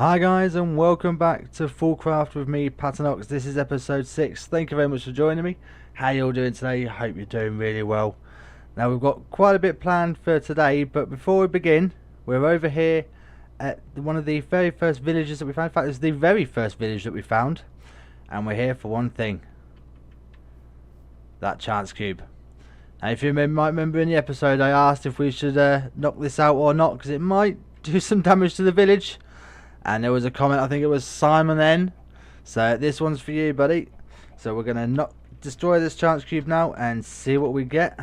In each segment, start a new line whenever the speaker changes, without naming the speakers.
Hi guys, and welcome back to Foolcraft with me, Patanox. This is episode 6. Thank you very much for joining me. How you all doing today? I hope you're doing really well. Now we've got quite a bit planned for today, but before we begin, we're over here at one of the very first villages that we found. In fact, it's the very first village that we found, and we're here for one thing. That chance cube. Now if you might remember in the episode I asked if we should knock this out or not, because it might do some damage to the village. And there was a comment, I think it was Simon N. So this one's for you, buddy. So we're going to destroy this chance cube now and see what we get.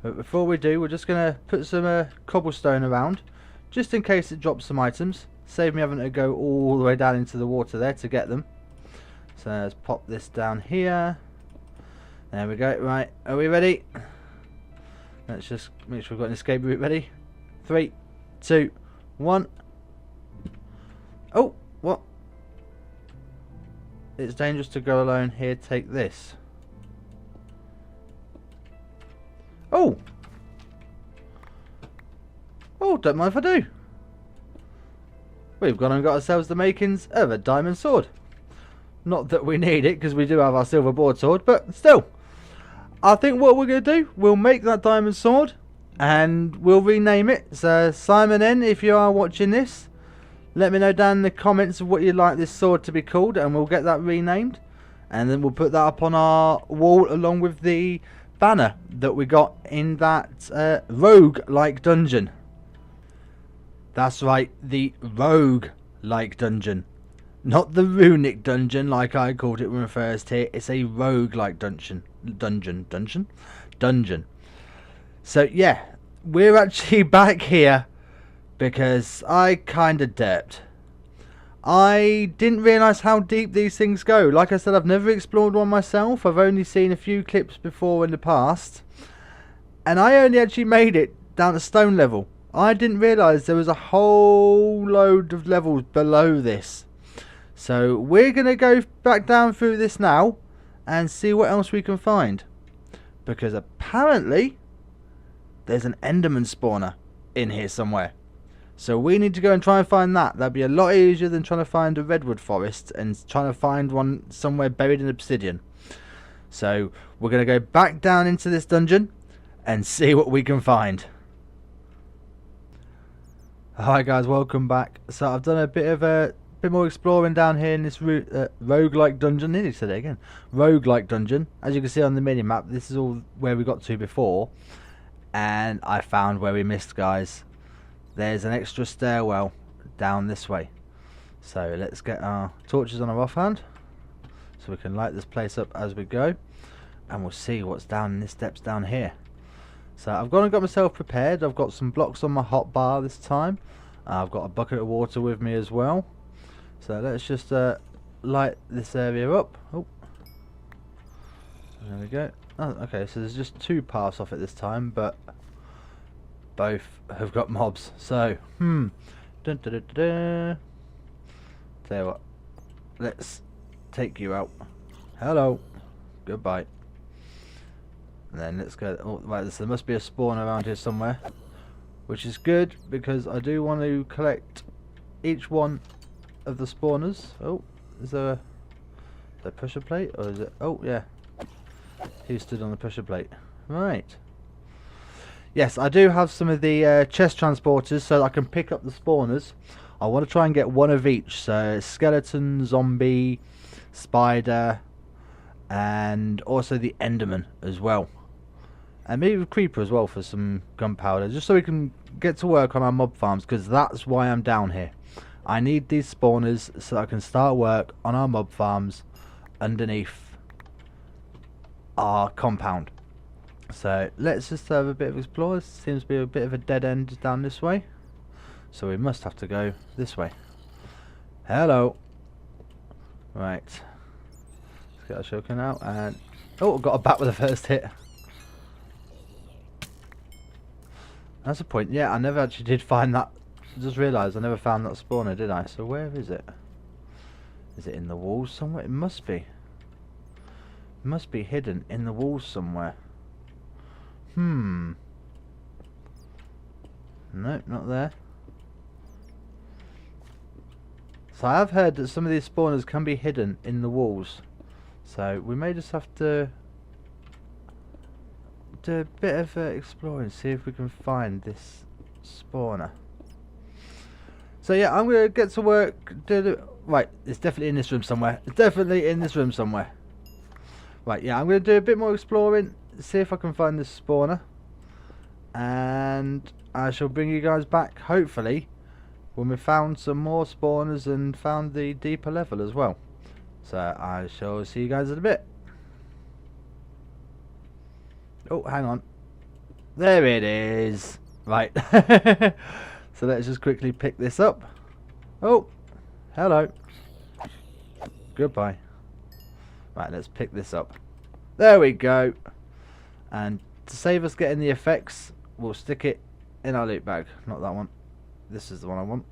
But before we do, we're just going to put some cobblestone around, just in case it drops some items. Save me having to go all the way down into the water there to get them. So let's pop this down here. There we go. Right, are we ready? Let's just make sure we've got an escape route ready. 3, 2, 1. Oh, what? It's dangerous to go alone. Here, take this. Oh! Oh, don't mind if I do. We've gone and got ourselves the makings of a diamond sword. Not that we need it, because we do have our silver broadsword, but still. I think what we're going to do, we'll make that diamond sword, and we'll rename it. So, Simon N, if you are watching this, let me know down in the comments of what you'd like this sword to be called, and we'll get that renamed. And then we'll put that up on our wall along with the banner that we got in that rogue-like dungeon. That's right, the rogue-like dungeon. Not the runic dungeon like I called it when first here. It's a rogue-like dungeon. Dungeon. So yeah, we're actually back here because I kinda derped. I didn't realise how deep these things go. Like I said, I've never explored one myself. I've only seen a few clips before in the past. And I only actually made it down to stone level. I didn't realise there was a whole load of levels below this. So we're going to go back down through this now and see what else we can find. Because apparently there's an Enderman spawner in here somewhere. So we need to go and try and find that. That'd be a lot easier than trying to find a redwood forest and trying to find one somewhere buried in obsidian. So we're going to go back down into this dungeon and see what we can find. Alright guys, welcome back. So I've done a bit more exploring down here in this roguelike dungeon. Nearly said it again. Roguelike dungeon. As you can see on the mini-map, this is all where we got to before. And I found where we missed, guys. There's an extra stairwell down this way. So let's get our torches on our offhand, so we can light this place up as we go. And we'll see what's down in the steps down here. So I've gone and got myself prepared. I've got some blocks on my hotbar this time. I've got a bucket of water with me as well. So let's just light this area up. Oh, there we go. Oh, okay, so there's just 2 paths off it this time, but both have got mobs. So, Dun, dun, dun, dun, dun. Tell you what, let's take you out. Hello. Goodbye. And then let's go. Oh, right, there must be a spawn around here somewhere, which is good because I do want to collect each one of the spawners. Oh, is there a pressure plate, or is it? Oh yeah, he stood on the pressure plate. Right. Yes, I do have some of the chest transporters so that I can pick up the spawners. I want to try and get one of each. So skeleton, zombie, spider, and also the Enderman as well. And maybe a creeper as well for some gunpowder. Just so we can get to work on our mob farms, because that's why I'm down here. I need these spawners so I can start work on our mob farms underneath our compound. So let's just have a bit of explore. This seems to be a bit of a dead end down this way, so we must have to go this way. Hello. Right, let's get our shuriken out, and oh, got a bat with the first hit. That's a point. Yeah, I never actually did find that. I just realised I never found that spawner, did I? So where is it? Is it in the walls somewhere? It must be. It must be hidden in the walls somewhere. Nope, not there. So I have heard that some of these spawners can be hidden in the walls. So we may just have to do a bit of exploring, see if we can find this spawner. So yeah, I'm going to get to work. Right, it's definitely in this room somewhere. It's definitely in this room somewhere. Right, yeah, I'm going to do a bit more exploring, see if I can find this spawner. And I shall bring you guys back, hopefully, when we've found some more spawners and found the deeper level as well. So I shall see you guys in a bit. Oh, hang on. There it is. Right. So let's just quickly pick this up. Oh, hello. Goodbye. Right, let's pick this up. There we go. And to save us getting the effects, we'll stick it in our loot bag. Not that one. This is the one I want.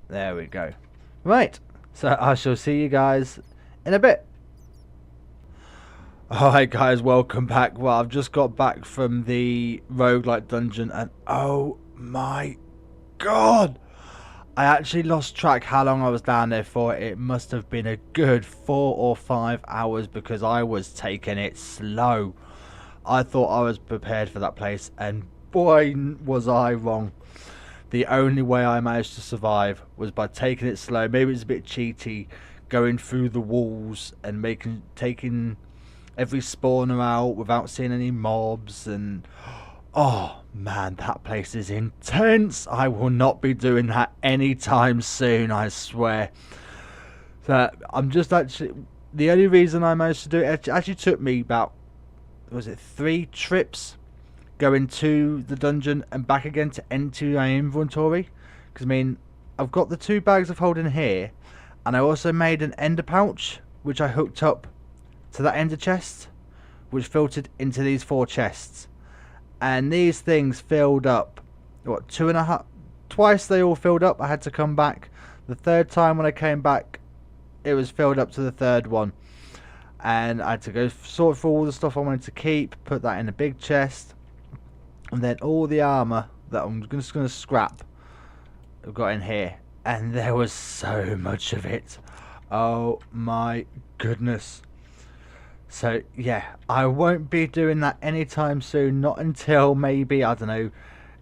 There we go. Right. So I shall see you guys in a bit. Alright guys, welcome back. Well, I've just got back from the roguelike dungeon and oh my god! I actually lost track how long I was down there for. It must have been a good 4 or 5 hours because I was taking it slow. I thought I was prepared for that place and boy was I wrong. The only way I managed to survive was by taking it slow. Maybe it's a bit cheaty, going through the walls and taking every spawner out without seeing any mobs, and oh man, that place is intense. I will not be doing that anytime soon, I swear. So I'm just actually, the only reason I managed to do it, actually took me about, was it 3 trips going to the dungeon and back again to empty my inventory, because I mean I've got the 2 bags of holding here, and I also made an ender pouch which I hooked up to that ender chest, which filtered into these 4 chests, and these things filled up, what, 2.5, twice they all filled up. I had to come back. The 3rd time when I came back, it was filled up to the 3rd one, and I had to go sort through all the stuff I wanted to keep, put that in a big chest, and then all the armor that I'm just going to scrap I've got in here, and there was so much of it. Oh my goodness. So yeah, I won't be doing that anytime soon, not until maybe, I don't know,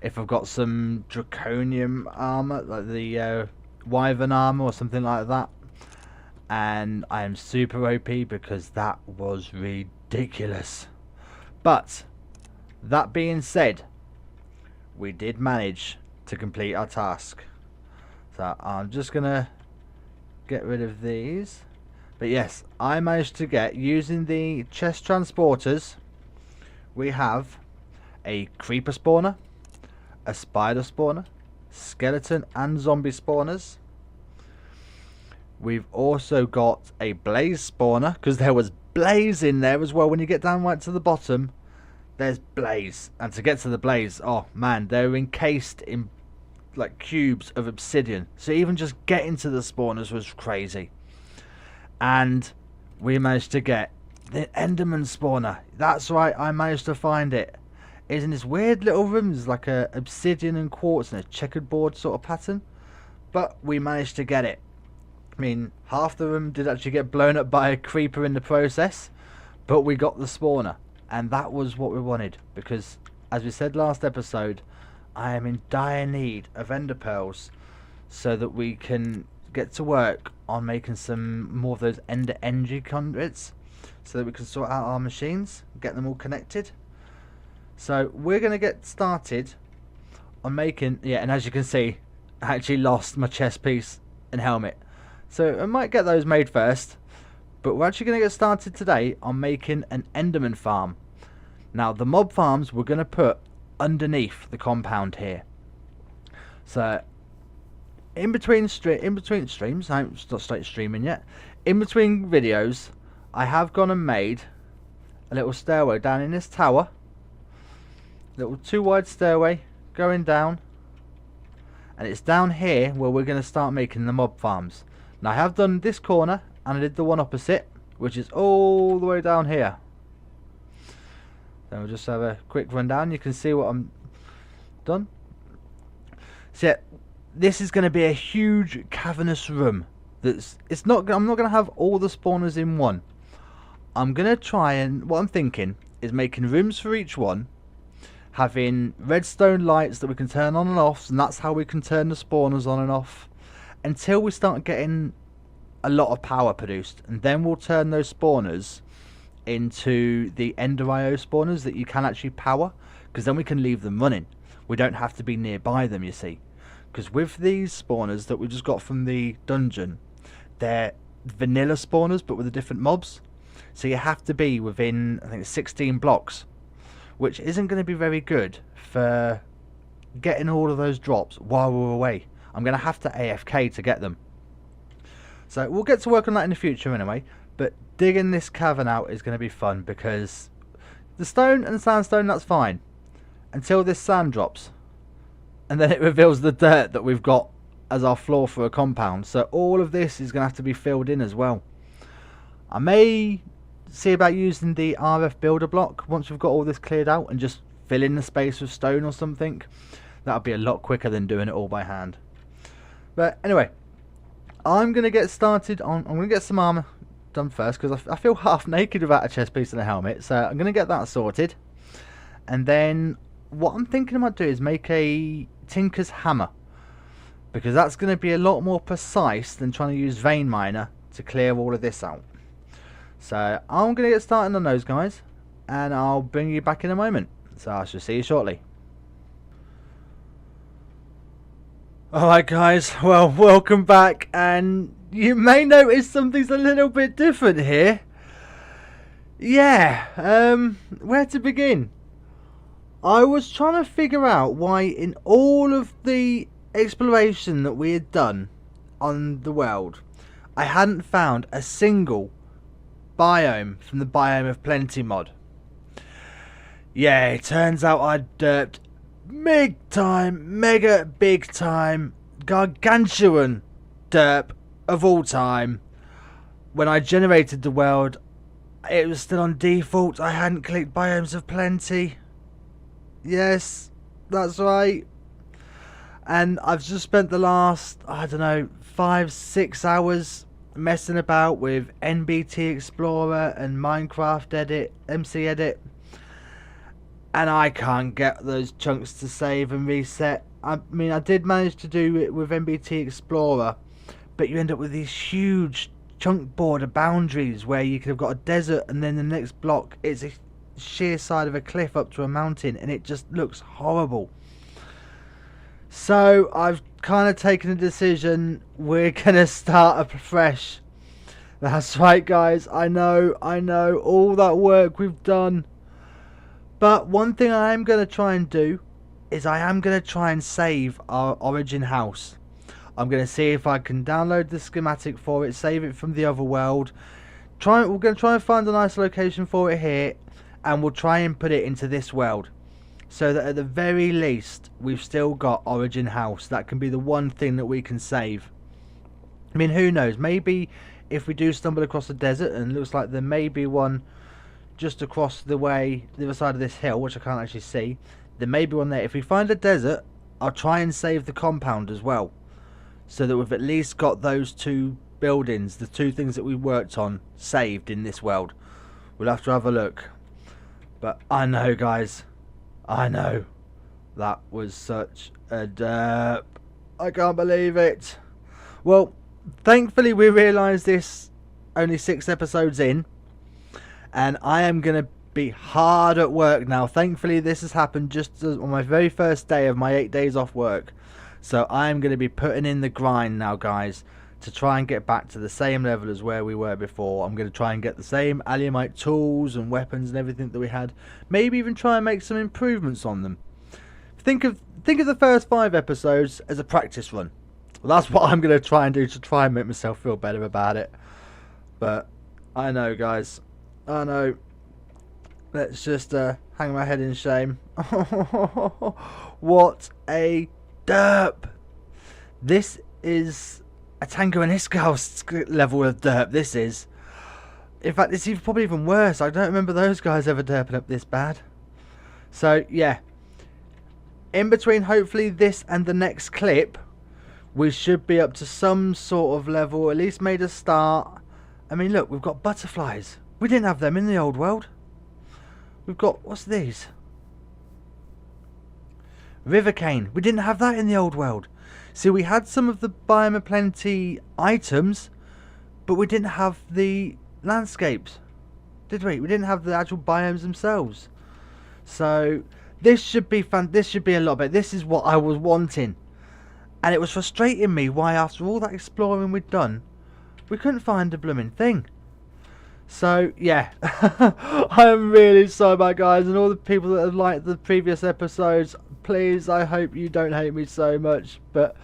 if I've got some draconium armor, like the wyvern armor or something like that. And I am super OP because that was ridiculous. But that being said, we did manage to complete our task. So I'm just gonna get rid of these. But yes, I managed to get, using the chest transporters, we have a creeper spawner, a spider spawner, skeleton and zombie spawners. We've also got a blaze spawner, because there was blaze in there as well. When you get down right to the bottom, there's blaze. And to get to the blaze, oh man, they're encased in like cubes of obsidian. So even just getting to the spawners was crazy. And we managed to get the Enderman spawner. That's right, I managed to find it. It's in this weird little room. There's like a obsidian and quartz and a checkered board sort of pattern. But we managed to get it. I mean, half the room did actually get blown up by a creeper in the process. But we got the spawner. And that was what we wanted. Because, as we said last episode, I am in dire need of ender pearls, so that we can get to work on making some more of those ender energy conduits, so that we can sort out our machines, get them all connected. So we're going to get started on making, yeah, and as you can see, I actually lost my chest piece and helmet, so I might get those made first. But we're actually going to get started today on making an enderman farm. Now the mob farms we're going to put underneath the compound here. So in between streams, I'm not started streaming yet. In between videos, I have gone and made a little stairway down in this tower. Little 2 wide stairway going down, and it's down here where we're going to start making the mob farms. Now I have done this corner, and I did the one opposite, which is all the way down here. Then we'll just have a quick rundown. You can see what I'm done. So yeah, this is going to be a huge cavernous room. I'm not going to have all the spawners in one. I'm going to try and, what I'm thinking is making rooms for each one, having redstone lights that we can turn on and off, and that's how we can turn the spawners on and off until we start getting a lot of power produced, and then we'll turn those spawners into the Ender IO spawners that you can actually power, because then we can leave them running. We don't have to be nearby them, you see, because with these spawners that we just got from the dungeon, they're vanilla spawners but with the different mobs, so you have to be within, I think, 16 blocks, which isn't going to be very good for getting all of those drops while we're away. I'm going to have to AFK to get them. So we'll get to work on that in the future anyway, but digging this cavern out is going to be fun, because the stone and sandstone, that's fine until this sand drops, and then it reveals the dirt that we've got as our floor for a compound. So all of this is going to have to be filled in as well. I may see about using the RF builder block once we've got all this cleared out and just fill in the space with stone or something. That'll be a lot quicker than doing it all by hand. But anyway, I'm going to get started on, I'm going to get some armor done first, because I feel half naked without a chest piece and a helmet, so I'm going to get that sorted. And then what I'm thinking about doing is make a tinker's hammer, because that's going to be a lot more precise than trying to use vein miner to clear all of this out. So I'm going to get started on those guys, and I'll bring you back in a moment. So I shall see you shortly. Alright guys, well, welcome back, and you may notice something's a little bit different here. Yeah, where to begin? I was trying to figure out why in all of the exploration that we had done on the world, I hadn't found a single biome from the Biome of Plenty mod. Yeah, it turns out I derped big time, mega big time, gargantuan derp of all time. When I generated the world, it was still on default. I hadn't clicked Biomes of Plenty. Yes, that's right. And I've just spent the last, I don't know, 5-6 hours messing about with NBT Explorer and Minecraft Edit, MC Edit, and I can't get those chunks to save and reset. I mean, I did manage to do it with NBT Explorer, but you end up with these huge chunk border boundaries where you could have got a desert, and then the next block it's a sheer side of a cliff up to a mountain, and it just looks horrible. So I've kind of taken a decision. We're gonna start afresh. That's right, guys. I know all that work we've done. But one thing I am going to try and do is I am going to try and save our origin house. I'm going to see if I can download the schematic for it, save it from the other world. We're going to try and find a nice location for it here, and we'll try and put it into this world, so that at the very least we've still got origin house. That can be the one thing that we can save. I mean, who knows? Maybe if we do stumble across a desert, and it looks like there may be one just across the way, the other side of this hill, which I can't actually see. There may be one there. If we find a desert, I'll try and save the compound as well, so that we've at least got those two buildings, the two things that we worked on, saved in this world. We'll have to have a look. But I know, guys, I know that was such a derp. I can't believe it. Well, thankfully we realised this only 6 episodes in, and I am going to be hard at work now. Thankfully this has happened just on my very first day of my 8 days off work. So I am going to be putting in the grind now, guys, to try and get back to the same level as where we were before. I'm going to try and get the same alumite tools and weapons and everything that we had. Maybe even try and make some improvements on them. Think of the first 5 episodes as a practice run. Well, that's what I'm going to try and do, to try and make myself feel better about it. But I know, guys, I know. Let's just hang my head in shame. What a derp. This is a Tango and Iskall level of derp, this is. In fact, it's probably even worse. I don't remember those guys ever derping up this bad. So, yeah. In between, hopefully, this and the next clip, we should be up to some sort of level, at least made a start. I mean, look, we've got butterflies. We didn't have them in the old world. We've got, what's these? River cane. We didn't have that in the old world. See, we had some of the Biome of Plenty items, but we didn't have the landscapes, did we? We didn't have the actual biomes themselves. So this should be fun. This should be a lot better. This is what I was wanting, and it was frustrating me why after all that exploring we'd done, we couldn't find a blooming thing. So yeah, I am really sorry about guys, and all the people that have liked the previous episodes. Please, I hope you don't hate me so much, but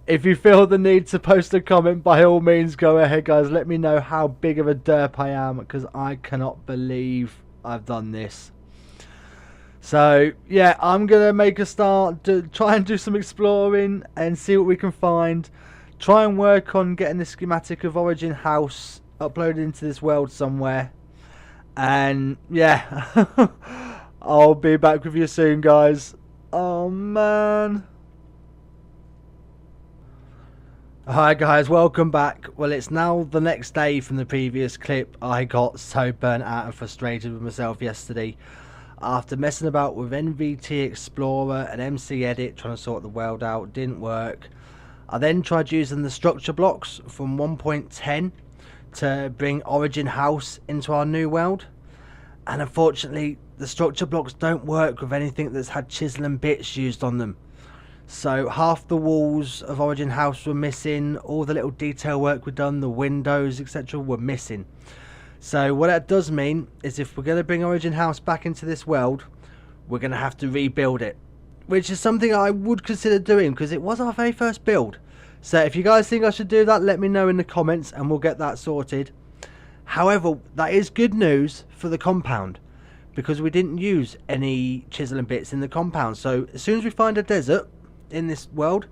if you feel the need to post a comment, by all means go ahead guys. Let me know how big of a derp I am, because I cannot believe I've done this. So yeah, I'm gonna make a start to try and do some exploring and see what we can find. Try and work on getting the schematic of Origin House uploaded into this world somewhere. And yeah, I'll be back with you soon guys. Oh man. Alright guys, welcome back. Well, it's now the next day from the previous clip. I got so burnt out and frustrated with myself yesterday after messing about with NVT Explorer and MC Edit, trying to sort the world out. Didn't work. I then tried using the structure blocks from 1.10 to bring Origin House into our new world, and unfortunately the structure blocks don't work with anything that's had chisel and bits used on them. So half the walls of Origin House were missing, all the little detail work we'd done, the windows etc. were missing. So what that does mean is if we're going to bring Origin House back into this world, we're going to have to rebuild it, which is something I would consider doing because it was our very first build. So if you guys think I should do that, let me know in the comments and we'll get that sorted. However, that is good news for the compound, because we didn't use any chisel and bits in the compound. So as soon as we find a desert in this world,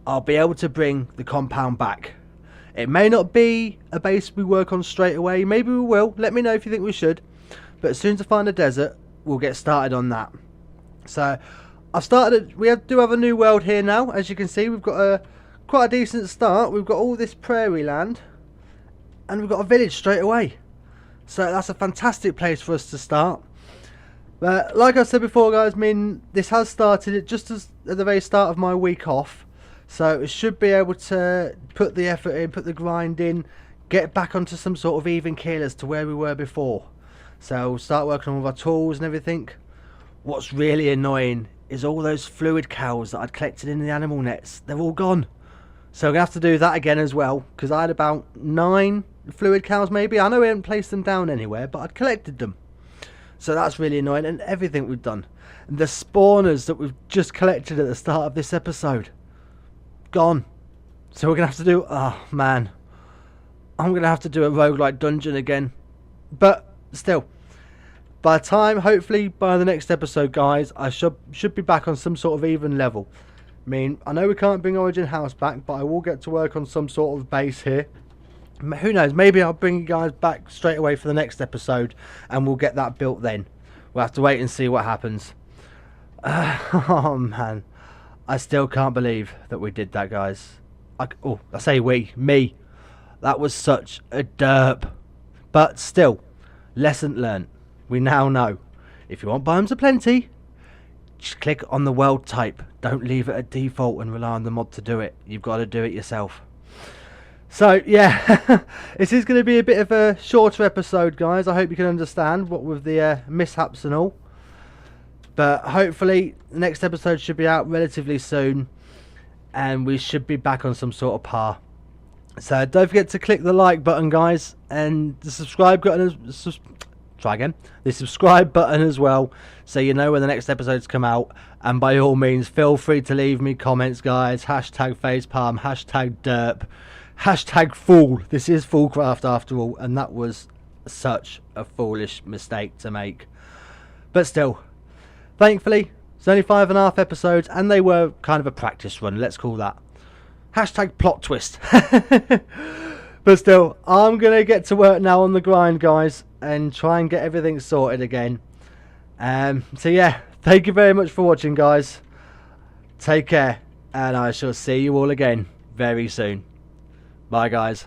I'll be able to bring the compound back. It may not be a base we work on straight away, maybe we will, let me know if you think we should, but as soon as I find a desert, we'll get started on that. So I've started, we do have a new world here now. As you can see, we've got quite a decent start. We've got all this prairie land and we've got a village straight away, so that's a fantastic place for us to start. But like I said before guys, I mean, this has started it just as at the very start of my week off, so it should be able to put the effort in, put the grind in, get back onto some sort of even keel as to where we were before. So we'll start working on with our tools and everything. What's really annoying is all those fluid cows that I'd collected in the animal nets, they're all gone. So I'm going to have to do that again as well, because I had about 9 fluid cows maybe. I know we hadn't placed them down anywhere, but I'd collected them. So that's really annoying, and everything we've done. And the spawners that we've just collected at the start of this episode, gone. So we're going to have to do, oh man, I'm going to have to do a roguelike dungeon again. But still, by the time, hopefully by the next episode guys, I should be back on some sort of even level. I mean, I know we can't bring Origin House back, but I will get to work on some sort of base here. Who knows, maybe I'll bring you guys back straight away for the next episode and we'll get that built then. We'll have to wait and see what happens. Oh man, I still can't believe that we did that guys. I say we, me. That was such a derp. But still, lesson learnt. We now know, if you want biomes of plenty, just click on the world type. Don't leave it at default and rely on the mod to do it. You've got to do it yourself. So yeah, this is going to be a bit of a shorter episode guys. I hope you can understand what with the mishaps and all. But hopefully the next episode should be out relatively soon, and we should be back on some sort of par. So don't forget to click the like button guys, and the subscribe button the subscribe button as well, so you know when the next episodes come out. And by all means, feel free to leave me comments guys. Hashtag facepalm, hashtag derp, hashtag fool. This is Foolcraft after all, and that was such a foolish mistake to make. But still, thankfully it's only 5.5 episodes, and they were kind of a practice run, let's call that. Hashtag plot twist. But still, I'm gonna get to work now on the grind guys, and try and get everything sorted again. So yeah, thank you very much for watching guys. Take care, and I shall see you all again very soon. Bye, guys.